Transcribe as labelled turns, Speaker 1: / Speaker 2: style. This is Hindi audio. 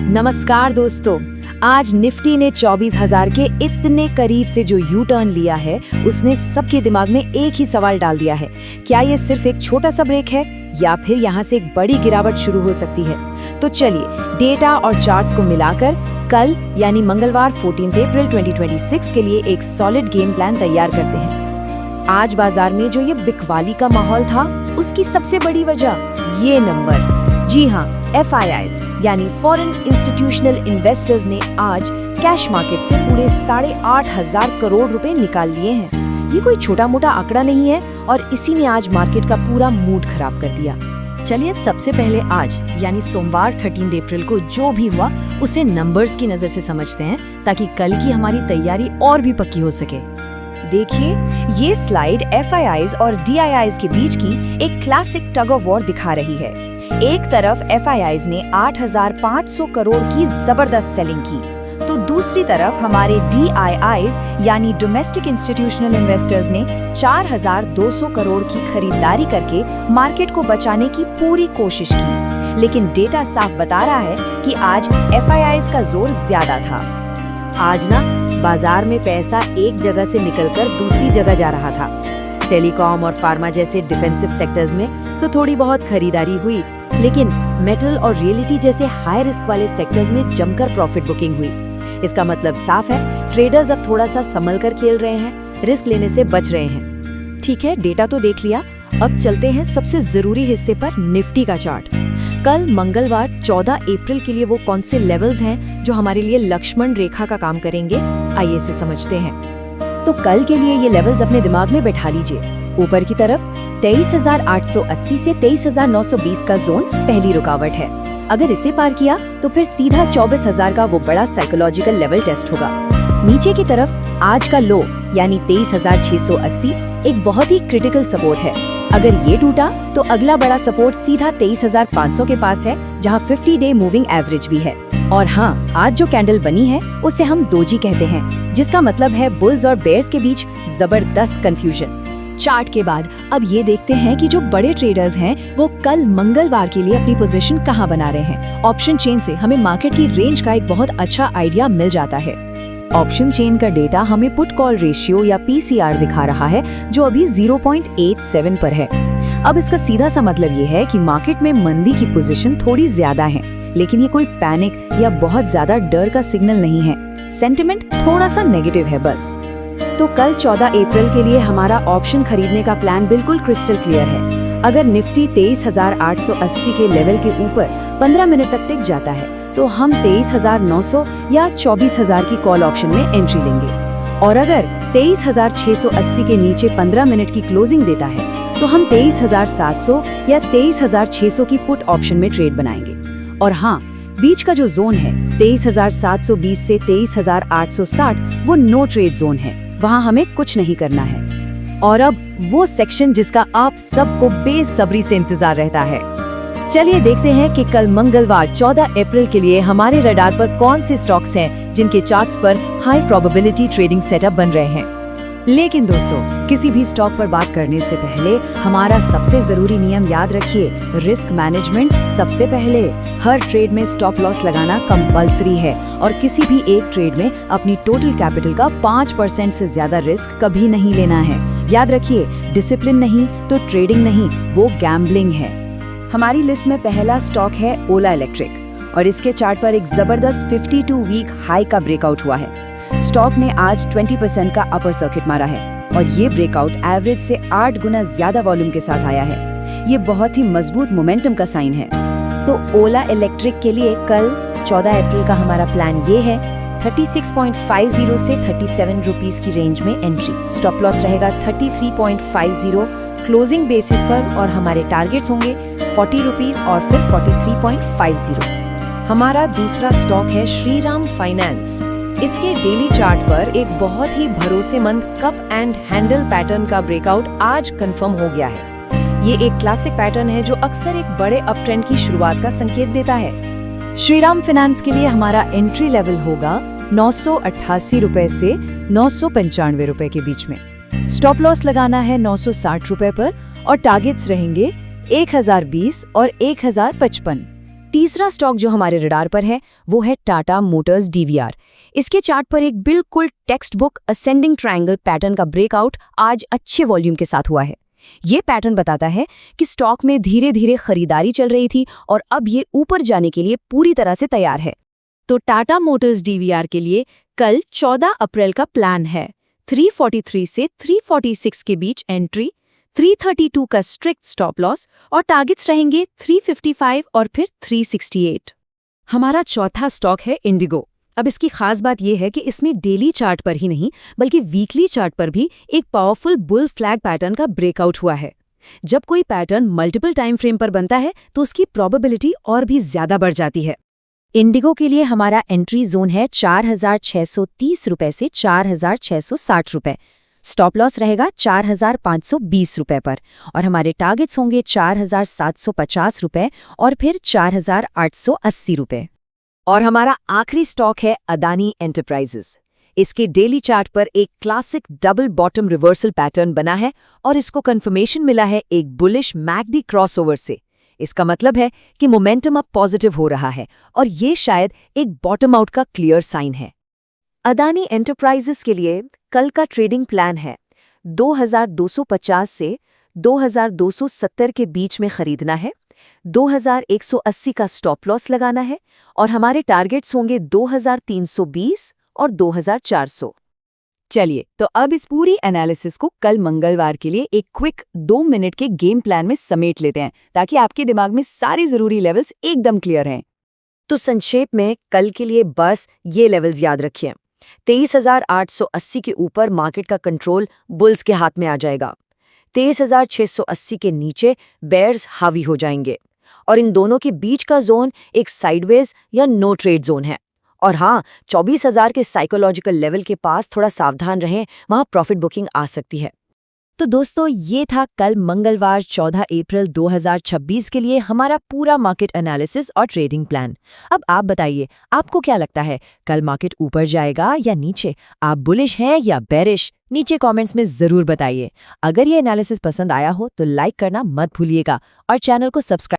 Speaker 1: नमस्कार दोस्तों। आज निफ्टी ने 24,000 के इतने करीब से जो यू टर्न लिया है, उसने सबके दिमाग में एक ही सवाल डाल दिया है, क्या ये सिर्फ एक छोटा सा ब्रेक है या फिर यहाँ से एक बड़ी गिरावट शुरू हो सकती है। तो चलिए डेटा और चार्ट्स को मिलाकर कल यानी मंगलवार 14 अप्रैल 2026 के लिए एक सॉलिड गेम प्लान तैयार करते हैं। आज बाजार में जो ये बिकवाली का माहौल था, उसकी सबसे बड़ी वजह ये नंबर, जी हाँ, FIIs यानी फॉरेन इंस्टीट्यूशनल इन्वेस्टर्स ने आज कैश मार्केट से पूरे 8,500 करोड़ रुपए निकाल लिए हैं। ये कोई छोटा मोटा आंकड़ा नहीं है और इसी ने आज मार्केट का पूरा मूड खराब कर दिया। चलिए सबसे पहले आज यानी सोमवार 13 अप्रैल को जो भी हुआ उसे नंबर्स की नजर से समझते हैं, ताकि कल की हमारी तैयारी और भी पक्की हो सके। देखिए, ये स्लाइड FIIs और DIIs के बीच की एक क्लासिक टग ऑफ वॉर दिखा रही है। एक तरफ FIIs ने 8,500 करोड़ की जबरदस्त सेलिंग की, तो दूसरी तरफ हमारे DIIs यानी डोमेस्टिक इंस्टीट्यूशनल इन्वेस्टर्स ने 4,200 करोड़ की खरीदारी करके मार्केट को बचाने की पूरी कोशिश की। लेकिन डेटा साफ बता रहा है कि आज FIIs का जोर ज्यादा था। आज ना बाजार में पैसा एक जगह से निकलकर दूसरी जगह जा रहा था। टेलीकॉम और फार्मा जैसे डिफेंसिव सेक्टर्स में तो थोड़ी बहुत खरीदारी हुई, लेकिन मेटल और रियलिटी जैसे हाई रिस्क वाले सेक्टर्स में जमकर प्रॉफिट बुकिंग हुई। इसका मतलब साफ है, ट्रेडर्स अब थोड़ा सा संभल कर खेल रहे हैं, रिस्क लेने से बच रहे हैं। ठीक है, डेटा तो देख लिया, अब चलते हैं सबसे जरूरी हिस्से पर, निफ्टी का चार्ट। कल मंगलवार 14 अप्रैल के लिए वो कौन से लेवल्स हैं जो हमारे लिए लक्ष्मण रेखा का काम करेंगे, आइए इसे समझते हैं। तो कल के लिए ये लेवल्स अपने दिमाग में बैठा लीजिए। ऊपर की तरफ 23,880 से 23,920 का जोन पहली रुकावट है। अगर इसे पार किया तो फिर सीधा 24,000 का वो बड़ा साइकोलॉजिकल लेवल टेस्ट होगा। नीचे की तरफ आज का लो यानी 23,680 एक बहुत ही क्रिटिकल सपोर्ट है। अगर ये टूटा तो अगला बड़ा सपोर्ट सीधा 23,500 के पास है, जहां 50 डे मूविंग एवरेज भी है। और हाँ, आज जो कैंडल बनी है उसे हम डोजी कहते हैं, जिसका मतलब है बुल्स और बेयर्स के बीच जबरदस्त कंफ्यूजन। चार्ट के बाद अब ये देखते हैं कि जो बड़े ट्रेडर्स हैं वो कल मंगलवार के लिए अपनी पोजीशन कहाँ बना रहे हैं। ऑप्शन चेन से हमें मार्केट की रेंज का एक बहुत अच्छा आइडिया मिल जाता है। ऑप्शन चेन का डेटा हमें पुट कॉल रेशियो या PCR दिखा रहा है, जो अभी 0.87 पर है। अब इसका सीधा सा मतलब ये है कि मार्केट में मंदी की पोजीशन थोड़ी ज्यादा है, लेकिन ये कोई पैनिक या बहुत ज्यादा डर का सिग्नल नहीं है। सेंटिमेंट थोड़ा सा नेगेटिव है बस। तो कल 14 अप्रैल के लिए हमारा ऑप्शन खरीदने का प्लान बिल्कुल क्रिस्टल क्लियर है। अगर निफ्टी 23,880 के लेवल के ऊपर 15 मिनट तक टिक जाता है तो हम 23,900 या 24,000 की कॉल ऑप्शन में एंट्री लेंगे। और अगर 23,680 के नीचे 15 मिनट की क्लोजिंग देता है तो हम 23,700 या 23,600 की पुट ऑप्शन में ट्रेड बनाएंगे। और हाँ, बीच का जो जोन है 23,720 से 23,860 वो नो ट्रेड जोन है, वहां हमें कुछ नहीं करना है। और अब वो सेक्शन जिसका आप सबको बेसब्री से इंतजार रहता है। चलिए देखते हैं कि कल मंगलवार 14 अप्रैल के लिए हमारे रडार पर कौन से स्टॉक्स हैं जिनके चार्ट्स पर हाई प्रोबेबिलिटी ट्रेडिंग सेटअप बन रहे हैं। लेकिन दोस्तों, किसी भी स्टॉक पर बात करने से पहले हमारा सबसे जरूरी नियम याद रखिए, रिस्क मैनेजमेंट सबसे पहले। हर ट्रेड में स्टॉप लॉस लगाना कंपल्सरी है और किसी भी एक ट्रेड में अपनी टोटल कैपिटल का 5% से ज्यादा रिस्क कभी नहीं लेना है। याद रखिए, डिसिप्लिन नहीं तो ट्रेडिंग नहीं, वो गैम्बलिंग है। हमारी लिस्ट में पहला स्टॉक है ओला इलेक्ट्रिक और इसके चार्ट पर एक जबरदस्त 52 वीक हाई का ब्रेकआउट हुआ है। स्टॉक ने आज 20% का अपर सर्किट मारा है और ये ब्रेकआउट एवरेज से 8 गुना ज्यादा वॉल्यूम के साथ आया है। ये बहुत ही मजबूत मोमेंटम का साइन है। तो ओला इलेक्ट्रिक के लिए कल 14 अप्रैल का हमारा प्लान ये है, 36.50 से 37 रुपीस की रेंज में एंट्री। स्टॉप लॉस रहेगा 33.50 क्लोजिंग बेसिस पर और हमारे टारगेट्स होंगे 40 रुपीस और फिर 43.50। हमारा दूसरा स्टॉक है श्रीराम फाइनेंस। इसके डेली चार्ट पर एक बहुत ही भरोसेमंद कप एंड हैंडल पैटर्न का ब्रेकआउट आज कंफर्म हो गया है। ये एक क्लासिक पैटर्न है जो अक्सर एक बड़े अप ट्रेंड की शुरुआत का संकेत देता है। श्रीराम फाइनेंस के लिए हमारा एंट्री लेवल होगा 988 रुपए से 995 रुपए के बीच में। स्टॉप लॉस लगाना है 960 रुपए पर और टारगेट्स रहेंगे 1020 और 1055। तीसरा स्टॉक जो हमारे रडार पर है वो है टाटा मोटर्स डीवीआर। इसके चार्ट पर एक बिल्कुल text book ascending triangle pattern का ब्रेकआउट आज अच्छे वॉल्यूम के साथ हुआ है। ये पैटर्न बताता है कि स्टॉक में धीरे धीरे खरीदारी चल रही थी और अब ये ऊपर जाने के लिए पूरी तरह से तैयार है। तो टाटा मोटर्स डीवीआर के लिए कल 14 अप्रैल का प्लान है 343 से 346 के बीच एंट्री, 332 का स्ट्रिक्ट स्टॉप लॉस और टारगेट्स रहेंगे 355 और फिर 368। हमारा चौथा स्टॉक है इंडिगो। अब इसकी खास बात यह है कि इसमें डेली चार्ट पर ही नहीं बल्कि वीकली चार्ट पर भी एक पावरफुल बुल फ्लैग पैटर्न का ब्रेकआउट हुआ है। जब कोई पैटर्न मल्टीपल टाइम फ्रेम पर बनता है तो उसकी प्रोबेबिलिटी और भी ज्यादा बढ़ जाती है। इंडिगो के लिए हमारा एंट्री जोन है 4,630 रुपए से 4,660 रुपए। स्टॉप लॉस रहेगा 4,520 रुपए पर और हमारे टारगेट्स होंगे 4,750 रुपए और फिर 4,880 रुपए। और हमारा आखिरी स्टॉक है अदानी एंटरप्राइजेस। इसके डेली चार्ट पर एक classic double bottom reversal pattern बना है और इसको कंफर्मेशन मिला है एक बुलिश मैकडी क्रॉसओवर से। इसका मतलब है कि मोमेंटम अब पॉजिटिव हो रहा है और ये शायद एक बॉटम आउट का क्लियर साइन है। अदानी एंटरप्राइजेस के लिए कल का ट्रेडिंग प्लान है 2,250 से 2,270 के बीच में खरीदना है, 2,180 का स्टॉप लॉस लगाना है और हमारे टारगेट्स होंगे 2,320 और 2,400। चलिए तो अब इस पूरी एनालिसिस को कल मंगलवार के लिए एक क्विक 2 मिनट के गेम प्लान में समेट लेते हैं ताकि आपके दिमाग में सारी जरूरी लेवल्स एकदम क्लियर हैं। तो संक्षेप में कल के लिए बस ये लेवल्स याद रखिए। 23,880 के ऊपर मार्केट का कंट्रोल बुल्स के हाथ में आ जाएगा। 23,680 के नीचे बेयर्स हावी हो जाएंगे और इन दोनों के बीच का जोन एक साइडवेज या नो ट्रेड जोन है। और हाँ, 24,000 के साइकोलॉजिकल लेवल के पास थोड़ा सावधान रहें, वहां प्रॉफिट बुकिंग आ सकती है। तो दोस्तों ये था कल मंगलवार 14 अप्रैल 2026 के लिए हमारा पूरा मार्केट एनालिसिस और ट्रेडिंग प्लान। अब आप बताइए आपको क्या लगता है कल मार्केट ऊपर जाएगा या नीचे? आप बुलिश हैं या बेरिश? नीचे कमेंट्स में जरूर बताइए। अगर ये एनालिसिस पसंद आया हो तो लाइक करना मत भूलिएगा और चैनल को सब्सक्राइब